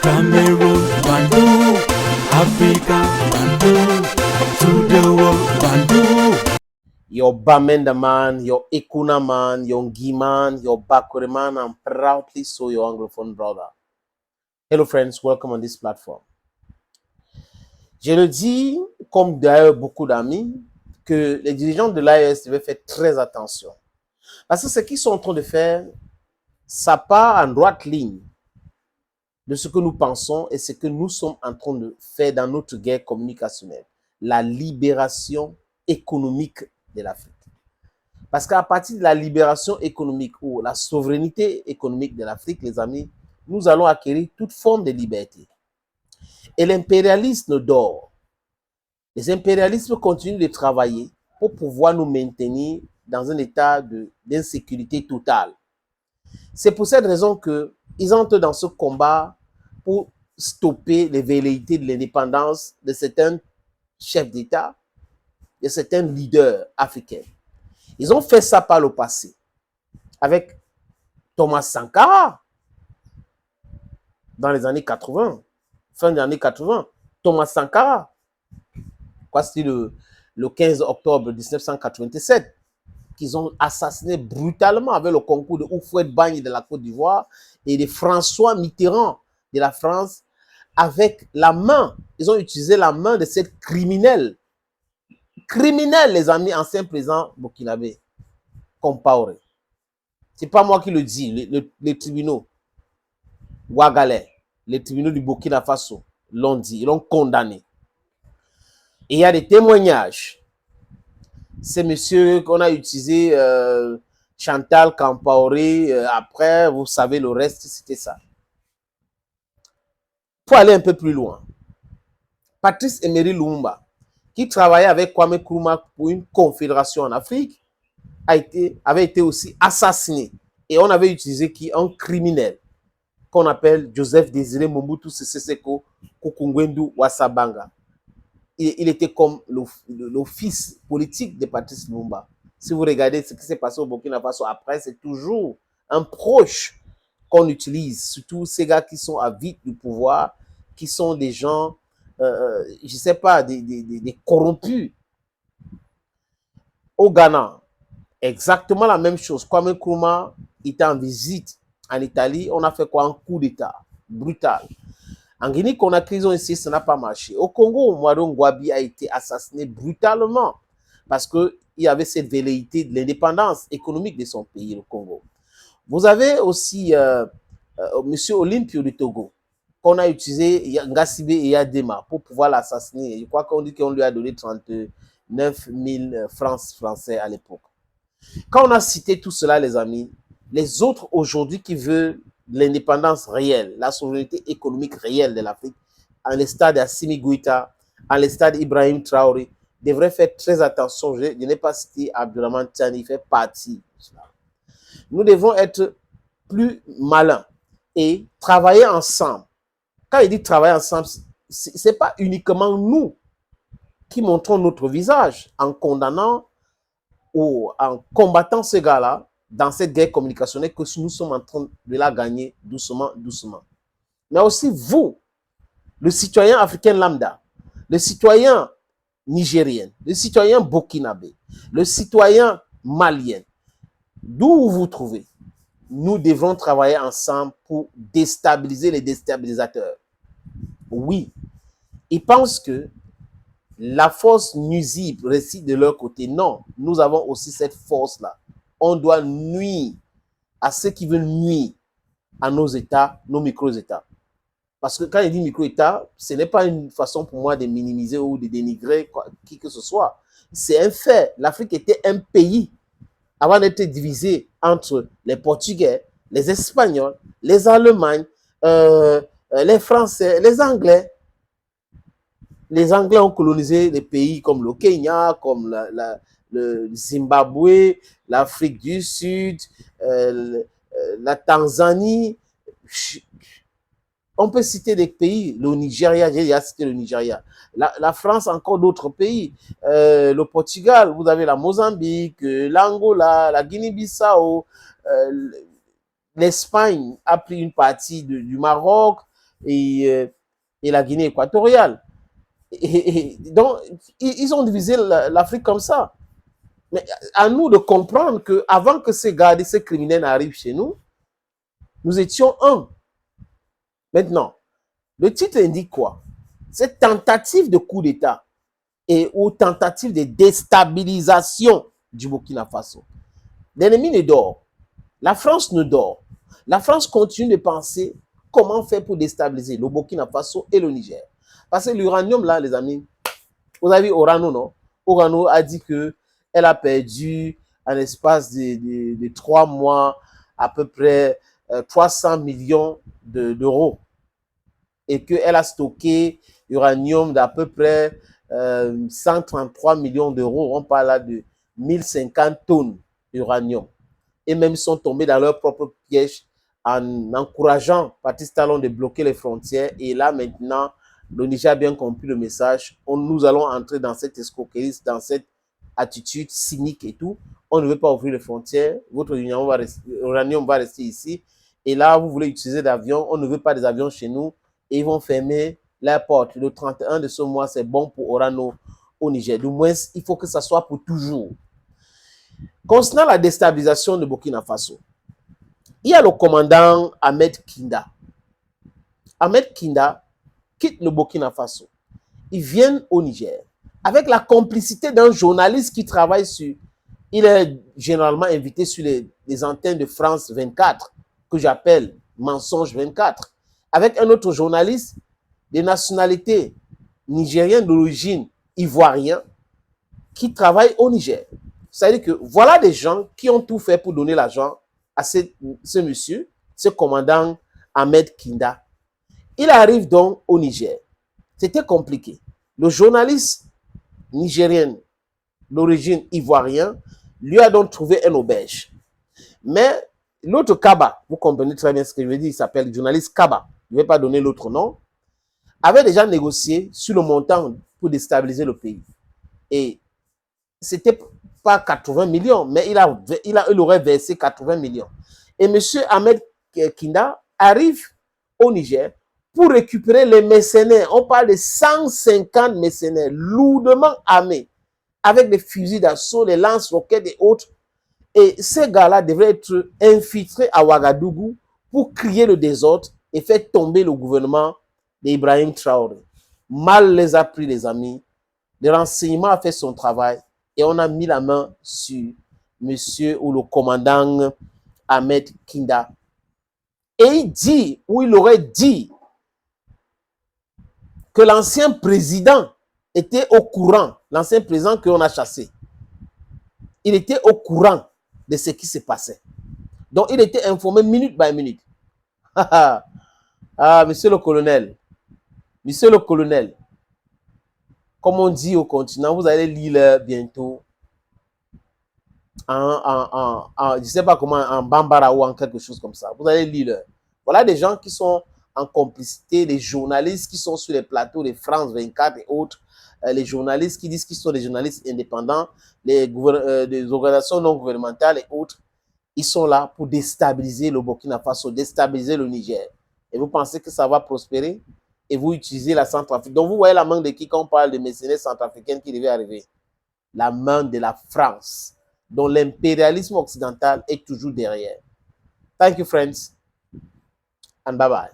Cameroon, Bandung, Africa, Bandung, to the world, Bandung. Your Bamenda man, your Ekuna man, your Ngi man, your Bakure man, and proudly so your Anglophone brother. Hello friends, welcome on this platform. Je le dis, comme d'ailleurs beaucoup d'amis, que les dirigeants de l'AES devaient faire très attention. Parce que ce qu'ils sont en train de faire, ça part en droite ligne de ce que nous pensons et ce que nous sommes en train de faire dans notre guerre communicationnelle. La libération économique de l'Afrique. Parce qu'à partir de la libération économique ou la souveraineté économique de l'Afrique, les amis, nous allons acquérir toute forme de liberté. Et l'impérialisme dort. Les impérialistes continuent de travailler pour pouvoir nous maintenir dans un état d'insécurité totale. C'est pour cette raison qu'ils entrent dans ce combat pour stopper les velléités de l'indépendance de certains chefs d'État, de certains leaders africains. Ils ont fait ça par le passé avec Thomas Sankara dans les années 80, fin des années 80. Thomas Sankara, c'était le 15 octobre 1987, qu'ils ont assassiné brutalement avec le concours de Houphouët Boigny de la Côte d'Ivoire et de François Mitterrand de la France avec la main. Ils ont utilisé la main de cette criminelle. Criminel, les amis, ancien président burkinabé, Compaoré. Ce n'est pas moi qui le dis, les tribunaux Ouagalais, les tribunaux du Burkina Faso l'ont dit, ils l'ont condamné. Et il y a des témoignages. C'est monsieur qu'on a utilisé, Chantal Compaoré, après, vous savez, le reste, c'était ça. Pour aller un peu plus loin, Patrice Emery Lumumba, qui travaillait avec Kwame Nkrumah pour une confédération en Afrique, avait été aussi assassiné. Et on avait utilisé un criminel qu'on appelle Joseph Désiré Mobutu Sese Seko Kukungwendu Wasabanga. Il était comme le fils politique de Patrice Lumumba. Si vous regardez ce qui s'est passé au Burkina Faso après, c'est toujours un proche qu'on utilise, surtout ces gars qui sont avides du pouvoir, qui sont des gens, je ne sais pas, des corrompus. Au Ghana, exactement la même chose. Kwame Nkrumah était en visite en Italie. On a fait quoi? Un coup d'État brutal. En Guinée-Conakry, ils ont essayé, ça n'a pas marché. Au Congo, Omaro Ngouabi a été assassiné brutalement parce qu'il y avait cette velléité de l'indépendance économique de son pays, le Congo. Vous avez aussi M. Olympio du Togo, qu'on a utilisé Ngassibé et Yadema pour pouvoir l'assassiner. Je crois qu'on dit qu'on lui a donné 39 000 francs français à l'époque. Quand on a cité tout cela, les amis, les autres aujourd'hui qui veulent l'indépendance réelle, la souveraineté économique réelle de l'Afrique, en l'estat d'Assimi Goïta, en l'estat d'Ibrahim Traoré, devraient faire très attention. Je n'ai pas cité Abdourahmane Tiani, il fait partie de cela. Nous devons être plus malins et travailler ensemble. Quand il dit travailler ensemble, ce n'est pas uniquement nous qui montrons notre visage en condamnant ou en combattant ces gars-là dans cette guerre communicationnelle que nous sommes en train de la gagner doucement, doucement. Mais aussi vous, le citoyen africain lambda, le citoyen nigérien, le citoyen burkinabé, le citoyen malien, d'où vous vous trouvez, nous devons travailler ensemble pour déstabiliser les déstabilisateurs. Oui, ils pensent que la force nuisible réside de leur côté. Non, nous avons aussi cette force-là. On doit nuire à ceux qui veulent nuire à nos États, nos micro-États. Parce que quand il dit micro-État, ce n'est pas une façon pour moi de minimiser ou de dénigrer qui que ce soit. C'est un fait. L'Afrique était un pays avant d'être divisé entre les Portugais, les Espagnols, les Allemands, les Français, les Anglais. Les Anglais ont colonisé des pays comme le Kenya, comme le Zimbabwe, l'Afrique du Sud, la Tanzanie. On peut citer des pays, le Nigeria, j'ai déjà cité le Nigeria. La France, encore d'autres pays. Le Portugal, vous avez la Mozambique, l'Angola, la Guinée-Bissau. L'Espagne a pris une partie du Maroc. et la Guinée équatoriale. Donc, ils ont divisé l'Afrique comme ça. Mais à nous de comprendre qu'avant que ces gars, ces criminels arrivent chez nous, nous étions un. Maintenant, le titre indique quoi? Cette tentative de coup d'État et ou tentative de déstabilisation du Burkina Faso. L'ennemi ne dort. La France ne dort. La France continue de penser comment faire pour déstabiliser le Burkina Faso et le Niger. Parce que l'uranium, là, les amis, vous avez vu Orano, non? Orano a dit qu'elle a perdu en l'espace de 3 mois à peu près 300 millions d'euros et qu'elle a stocké uranium d'à peu près 133 millions d'euros. On parle là de 1050 tonnes d'uranium. Et même sont tombés dans leur propre piège en encourageant Patrice Talon de bloquer les frontières. Et là, maintenant, le Niger a bien compris le message. Nous allons entrer dans cette escroquerie, dans cette attitude cynique et tout. On ne veut pas ouvrir les frontières. Votre uranium va rester ici. Et là, vous voulez utiliser d'avions. On ne veut pas des avions chez nous. Et ils vont fermer la porte. Le 31 de ce mois, c'est bon pour Orano au Niger. Du moins, il faut que ça soit pour toujours. Concernant la déstabilisation de Burkina Faso, il y a le commandant Ahmed Kinda. Ahmed Kinda quitte le Burkina Faso. Ils viennent au Niger avec la complicité d'un journaliste qui travaille sur... Il est généralement invité sur les antennes de France 24, que j'appelle Mensonge 24, avec un autre journaliste de nationalité nigérienne d'origine ivoirienne qui travaille au Niger. C'est-à-dire que voilà des gens qui ont tout fait pour donner l'argent à ce monsieur, ce commandant Ahmed Kinda. Il arrive donc au Niger. C'était compliqué. Le journaliste nigérien d'origine ivoirienne lui a donc trouvé un auberge. Mais l'autre Kaba, vous comprenez très bien ce que je veux dire, il s'appelle le journaliste Kaba, je ne vais pas donner l'autre nom, avait déjà négocié sur le montant pour déstabiliser le pays. Et c'était pas 80 millions, mais il aurait versé 80 millions. Et M. Ahmed Kinda arrive au Niger pour récupérer les mercenaires. On parle de 150 mercenaires lourdement armés, avec des fusils d'assaut, des lance-roquettes et autres. Et ces gars-là devraient être infiltrés à Ouagadougou pour crier le désordre et faire tomber le gouvernement d'Ibrahim Traoré. Mal les a pris, les amis. Le renseignement a fait son travail et on a mis la main sur monsieur ou le commandant Ahmed Kinda. Et il dit, ou il aurait dit, que l'ancien président était au courant, l'ancien président qu'on a chassé. Il était au courant de ce qui se passait. Donc, il était informé minute by minute. Ah, monsieur le colonel, comme on dit au continent, vous allez lire bientôt je ne sais pas comment, en Bambara ou en quelque chose comme ça. Vous allez lire. Voilà des gens qui sont en complicité, les journalistes qui sont sur les plateaux de France 24 et autres, les journalistes qui disent qu'ils sont des journalistes indépendants, des organisations non gouvernementales et autres, ils sont là pour déstabiliser le Burkina Faso, déstabiliser le Niger. Et vous pensez que ça va prospérer? Et vous utilisez la Centrafrique. Donc vous voyez la main de qui quand on parle de mercenaires centrafricaines qui devaient arriver? La main de la France, dont l'impérialisme occidental est toujours derrière. Thank you, friends, and bye-bye.